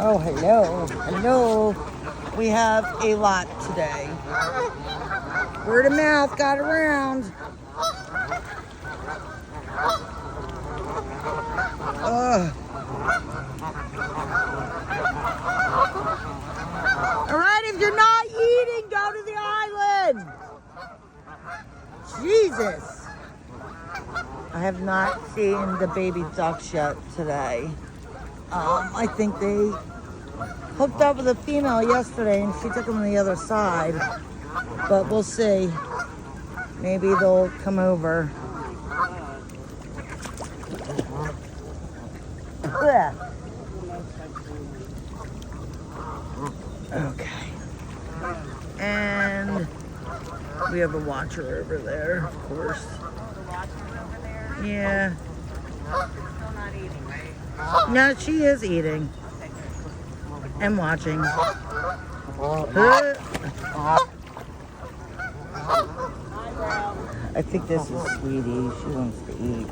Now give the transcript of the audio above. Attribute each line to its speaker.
Speaker 1: Oh, hello. Hello. We have a lot today. Word of mouth got around. Ugh. All right, if you're not eating, go to the island. Jesus. I have not seen the baby ducks yet today. I think they hooked up with a female yesterday and she took them to the other side. But we'll see. Maybe they'll come over. Ugh. Okay. And we have a watcher over there, of course. Yeah.
Speaker 2: Still not eating, right?
Speaker 1: No, she is eating. And watching. I think this is Sweetie. She wants to eat.